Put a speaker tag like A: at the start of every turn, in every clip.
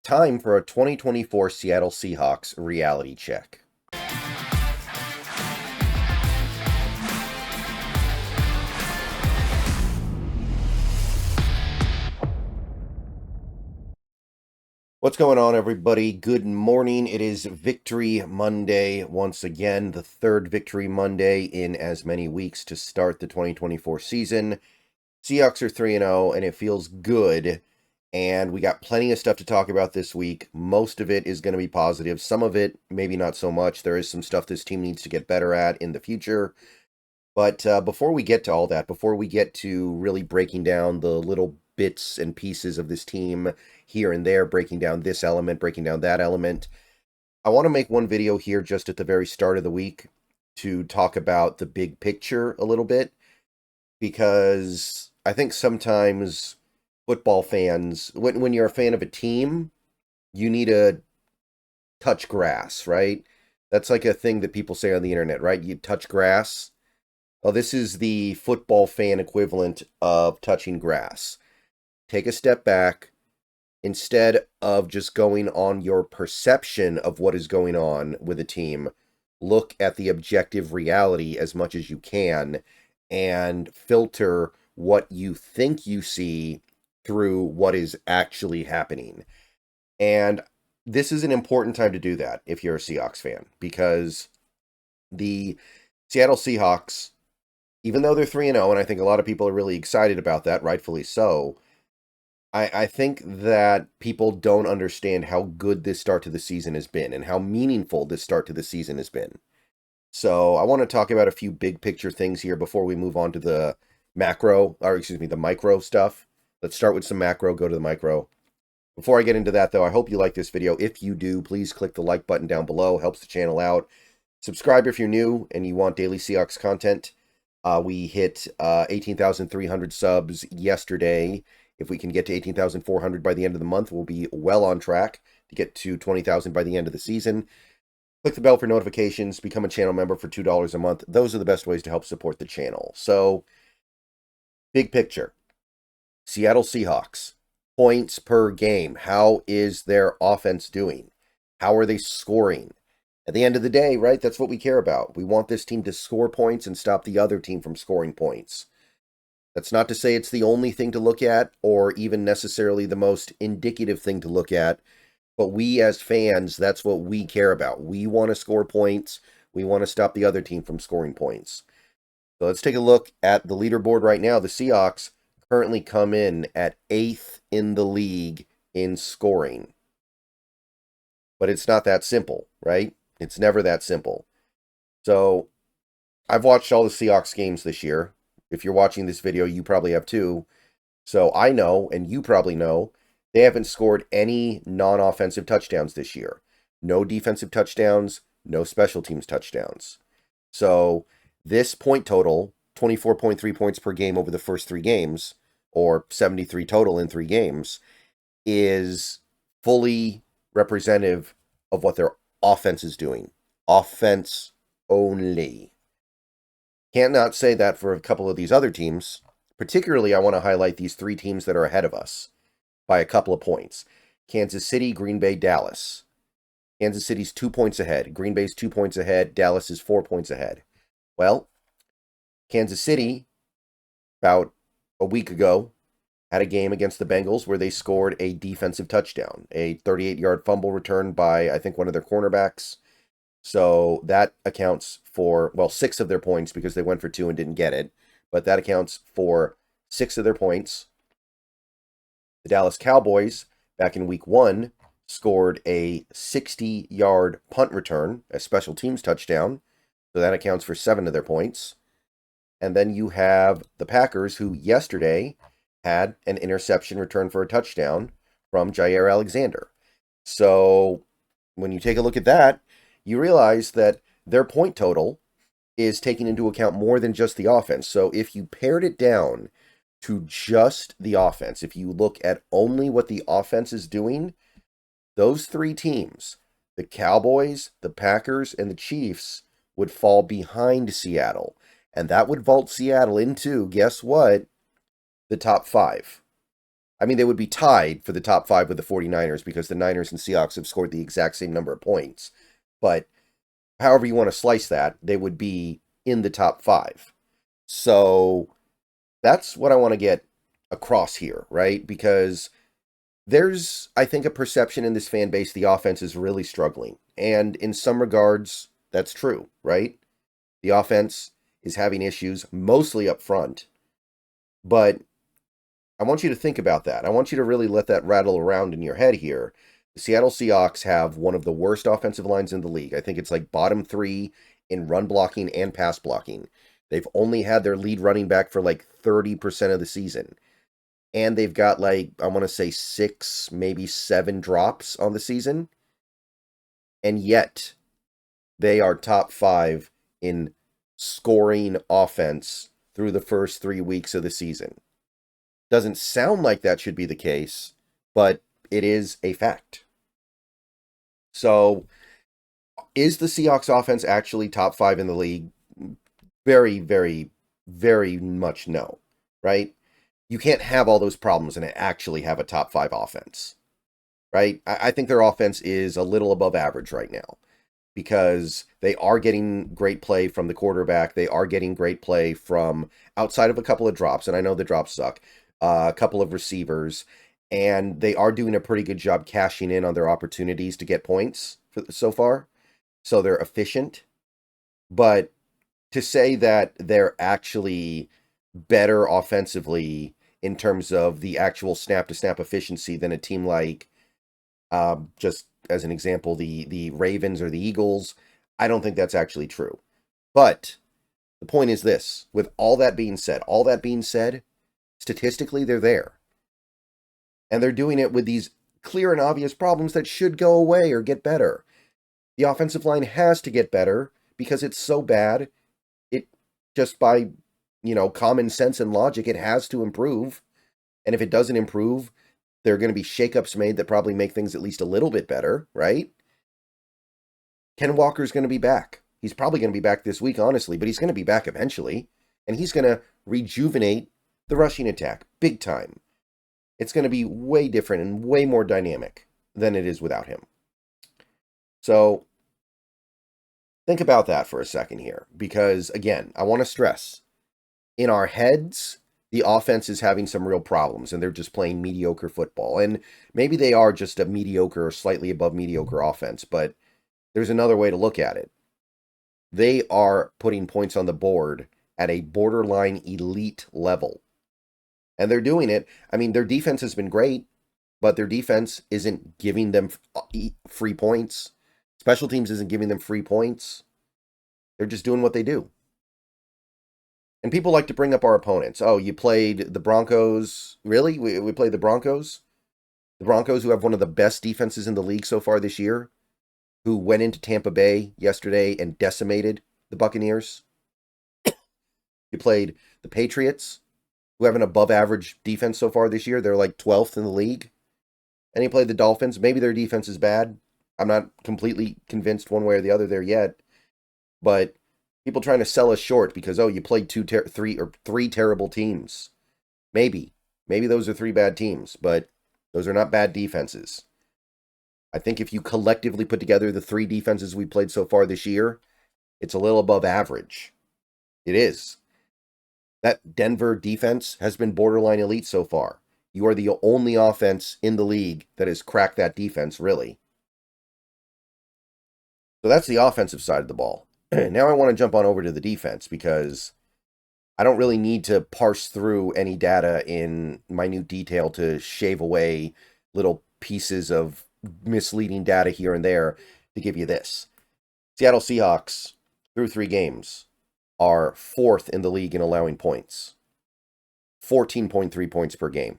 A: Time for a 2024 Seattle Seahawks reality check. What's going on, everybody? Good morning. It is Victory Monday once again, the third Victory Monday in as many weeks to start the 2024 season. Seahawks are 3-0, and it feels good. And we got plenty of stuff to talk about this week. Most of it is going to be positive. Some of it, maybe not so much. There is some stuff this team needs to get better at in the future. But before we get to all that, before we get to really breaking down the little bits and pieces of this team here and there, breaking down this element, breaking down that element, I want to make one video here just at the very start of the week to talk about the big picture a little bit, because I think sometimes football fans, when you're a fan of a team, you need to touch grass, right? That's like a thing that people say on the internet, right? You touch grass. Well, this is the football fan equivalent of touching grass. Take a step back. Instead of just going on your perception of what is going on with a team, look at the objective reality as much as you can and filter what you think you see through what is actually happening. And this is an important time to do that if you're a Seahawks fan, because the Seattle Seahawks, even though they're 3-0, and I think a lot of people are really excited about that, rightfully so, I think that people don't understand how good this start to the season has been and how meaningful this start to the season has been. So I want to talk about a few big picture things here before we move on to the the micro stuff. Let's start with some macro, go to the micro. Before I get into that, though, I hope you like this video. If you do, please click the like button down below. Helps the channel out. Subscribe if you're new and you want daily Seahawks content. We hit 18,300 subs yesterday. If we can get to 18,400 by the end of the month, we'll be well on track to get to 20,000 by the end of the season. Click the bell for notifications. Become a channel member for $2 a month. Those are the best ways to help support the channel. So, big picture. Seattle Seahawks. Points per game. How is their offense doing? How are they scoring? At the end of the day, right, that's what we care about. We want this team to score points and stop the other team from scoring points. That's not to say it's the only thing to look at or even necessarily the most indicative thing to look at, but we as fans, that's what we care about. We want to score points. We want to stop the other team from scoring points. So let's take a look at the leaderboard right now. The Seahawks currently come in at 8th in the league in scoring. But it's not that simple, right? It's never that simple. So I've watched all the Seahawks games this year. If you're watching this video, you probably have too. So I know, and you probably know, they haven't scored any non-offensive touchdowns this year. No defensive touchdowns, no special teams touchdowns. So this point total, 24.3 points per game over the first 3 games, or 73 total in 3 games, is fully representative of what their offense is doing. Offense only. Can't not say that for a couple of these other teams. Particularly, I want to highlight these 3 teams that are ahead of us by a couple of points. Kansas City, Green Bay, Dallas. Kansas City's 2 points ahead. Green Bay's 2 points ahead. Dallas is 4 points ahead. Well, Kansas City, about a week ago, had a game against the Bengals where they scored a defensive touchdown. A 38-yard fumble return by, I think, one of their cornerbacks. So that accounts for, well, 6 of their points because they went for 2 and didn't get it. But that accounts for 6 of their points. The Dallas Cowboys, back in week 1, scored a 60-yard punt return, a special teams touchdown. So that accounts for 7 of their points. And then you have the Packers, who yesterday had an interception return for a touchdown from Jair Alexander. So when you take a look at that, you realize that their point total is taking into account more than just the offense. So if you pared it down to just the offense, if you look at only what the offense is doing, those 3 teams, the Cowboys, the Packers, and the Chiefs, would fall behind Seattle. And that would vault Seattle into, guess what? The top 5. I mean, they would be tied for the top 5 with the 49ers because the Niners and Seahawks have scored the exact same number of points. But however you want to slice that, they would be in the top 5. So that's what I want to get across here, right? Because there's, I think, a perception in this fan base the offense is really struggling. And in some regards, that's true, right? The offense is having issues, mostly up front. But I want you to think about that. I want you to really let that rattle around in your head here. The Seattle Seahawks have one of the worst offensive lines in the league. I think it's like bottom 3 in run blocking and pass blocking. They've only had their lead running back for like 30% of the season. And they've got like, I want to say 6, maybe 7 drops on the season. And yet, they are top 5 in scoring offense through the first 3 weeks of the season. Doesn't sound like that should be the case, but it is a fact. So, is the Seahawks offense actually top 5 in the league? Very, very, very much no, right? You can't have all those problems and actually have a top 5 offense, right? I think their offense is a little above average right now because they are getting great play from the quarterback. They are getting great play from outside of a couple of drops, and I know the drops suck, a couple of receivers, and they are doing a pretty good job cashing in on their opportunities to get points so far. So they're efficient. But to say that they're actually better offensively in terms of the actual snap-to-snap efficiency than a team like, just as an example, the Ravens or the Eagles, I don't think that's actually true. But the point is this, with all that being said, statistically, they're there. And they're doing it with these clear and obvious problems that should go away or get better. The offensive line has to get better because it's so bad. It just by, common sense and logic, it has to improve. And if it doesn't improve, there are going to be shakeups made that probably make things at least a little bit better, right? Ken Walker's going to be back. He's probably going to be back this week, honestly, but he's going to be back eventually. And he's going to rejuvenate the rushing attack big time. It's going to be way different and way more dynamic than it is without him. So think about that for a second here, because again, I want to stress, in our heads, the offense is having some real problems and they're just playing mediocre football. And maybe they are just a mediocre or slightly above mediocre offense, but there's another way to look at it. They are putting points on the board at a borderline elite level. And they're doing it. I mean, their defense has been great, but their defense isn't giving them free points. Special teams isn't giving them free points. They're just doing what they do. And people like to bring up our opponents. Oh, you played the Broncos. Really? We played the Broncos? The Broncos, who have one of the best defenses in the league so far this year, who went into Tampa Bay yesterday and decimated the Buccaneers. You played the Patriots, who have an above-average defense so far this year. They're like 12th in the league. And you played the Dolphins. Maybe their defense is bad. I'm not completely convinced one way or the other there yet. But people trying to sell us short because, you played three terrible teams. Maybe those are 3 bad teams, but those are not bad defenses. I think if you collectively put together the 3 defenses we played so far this year, it's a little above average. It is. That Denver defense has been borderline elite so far. You are the only offense in the league that has cracked that defense, really. So that's the offensive side of the ball. Now I want to jump on over to the defense because I don't really need to parse through any data in minute detail to shave away little pieces of misleading data here and there to give you this. Seattle Seahawks, through 3 games, are 4th in the league in allowing points. 14.3 points per game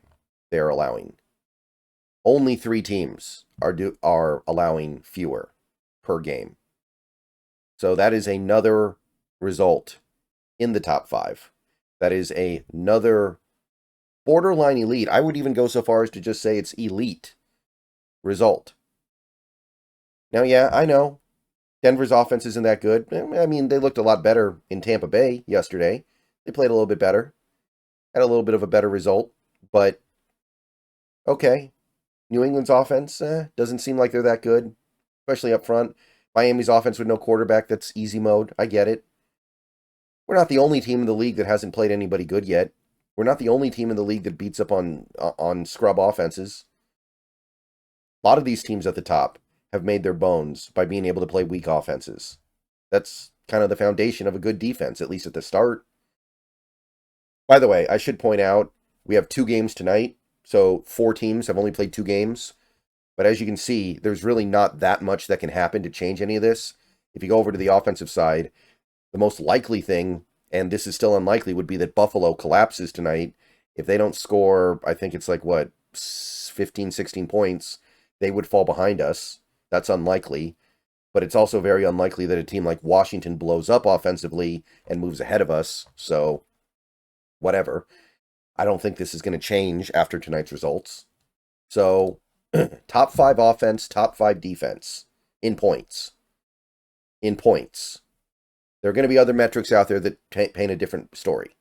A: they are allowing. Only 3 teams are allowing fewer per game. So that is another result in the top 5. That is another borderline elite. I would even go so far as to just say it's elite result. Now, yeah, I know Denver's offense isn't that good. I mean, they looked a lot better in Tampa Bay yesterday. They played a little bit better. Had a little bit of a better result. But Okay. New England's offense doesn't seem like they're that good, especially up front. Miami's offense with no quarterback, that's easy mode. I get it. We're not the only team in the league that hasn't played anybody good yet. We're not the only team in the league that beats up on scrub offenses. A lot of these teams at the top have made their bones by being able to play weak offenses. That's kind of the foundation of a good defense, at least at the start. By the way, I should point out we have 2 games tonight, so 4 teams have only played 2 games. But as you can see, there's really not that much that can happen to change any of this. If you go over to the offensive side, the most likely thing, and this is still unlikely, would be that Buffalo collapses tonight. If they don't score, I think it's like, 15, 16 points, they would fall behind us. That's unlikely. But it's also very unlikely that a team like Washington blows up offensively and moves ahead of us. So, whatever. I don't think this is going to change after tonight's results. So, top 5 offense, top 5 defense in points. In points. There are going to be other metrics out there that paint a different story.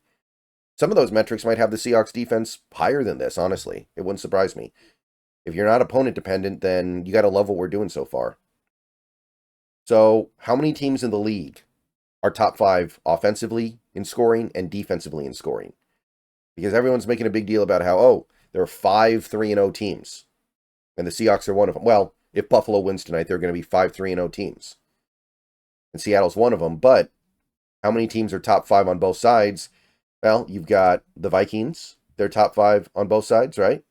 A: Some of those metrics might have the Seahawks defense higher than this, honestly. It wouldn't surprise me. If you're not opponent dependent, then you got to love what we're doing so far. So, how many teams in the league are top 5 offensively in scoring and defensively in scoring? Because everyone's making a big deal about how, there are 5 3-0 teams. And the Seahawks are one of them. Well, if Buffalo wins tonight, they're going to be 5 3-0 teams. And Seattle's one of them. But how many teams are top 5 on both sides? Well, you've got the Vikings. They're top 5 on both sides, right?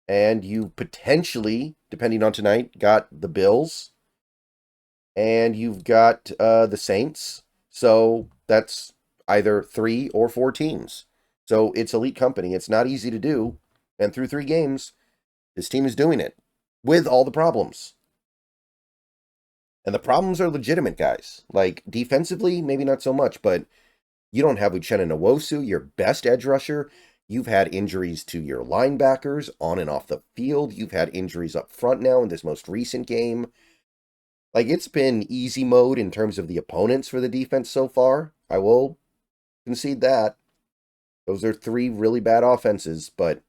A: And you potentially, depending on tonight, got the Bills. And you've got the Saints. So that's either 3 or 4 teams. So it's elite company. It's not easy to do. And through 3 games, this team is doing it with all the problems. And the problems are legitimate, guys. Like, defensively, maybe not so much, but you don't have Uchenna Nwosu, your best edge rusher. You've had injuries to your linebackers on and off the field. You've had injuries up front now in this most recent game. Like, it's been easy mode in terms of the opponents for the defense so far. I will concede that. Those are 3 really bad offenses, but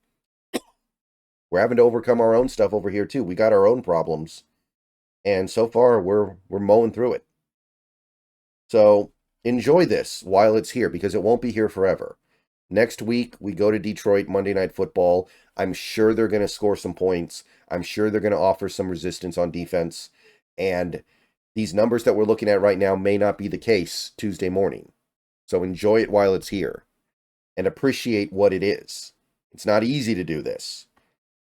A: we're having to overcome our own stuff over here, too. We got our own problems. And so far, we're mowing through it. So enjoy this while it's here, because it won't be here forever. Next week, we go to Detroit, Monday Night Football. I'm sure they're going to score some points. I'm sure they're going to offer some resistance on defense. And these numbers that we're looking at right now may not be the case Tuesday morning. So enjoy it while it's here and appreciate what it is. It's not easy to do this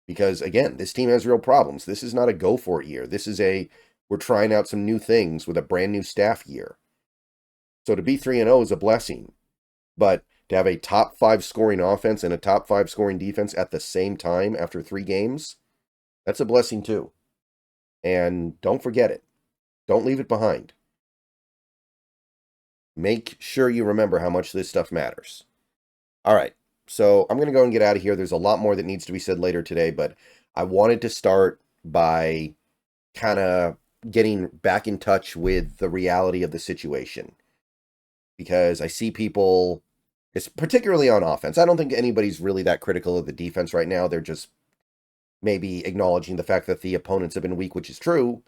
A: because, again, this team has real problems. This is not a go-for-it year. This is we're trying out some new things with a brand new staff year. So to be 3-0 is a blessing. But to have a top 5 scoring offense and a top 5 scoring defense at the same time after 3 games, that's a blessing too. And don't forget it. Don't leave it behind. Make sure you remember how much this stuff matters. All right, so I'm going to go and get out of here. There's a lot more that needs to be said later today, but I wanted to start by kind of getting back in touch with the reality of the situation. Because I see people, it's particularly on offense. I don't think anybody's really that critical of the defense right now. They're just maybe acknowledging the fact that the opponents have been weak, which is true.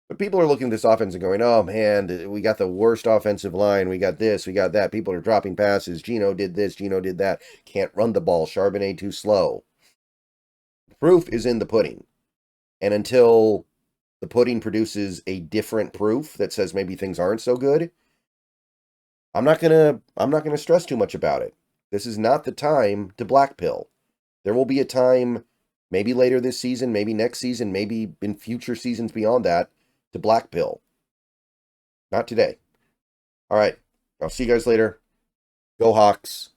A: But people are looking at this offense and going, oh man, we got the worst offensive line. We got this, we got that. People are dropping passes. Gino did this, Gino did that. Can't run the ball. Charbonnet too slow. The proof is in the pudding. And until the pudding produces a different proof that says maybe things aren't so good, I'm not gonna stress too much about it. This is not the time to black pill. There will be a time, maybe later this season, maybe next season, maybe in future seasons beyond that, to black pill. Not today. All right. I'll see you guys later. Go Hawks.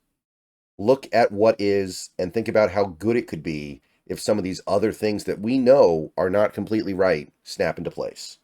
A: Look at what is and think about how good it could be if some of these other things that we know are not completely right snap into place.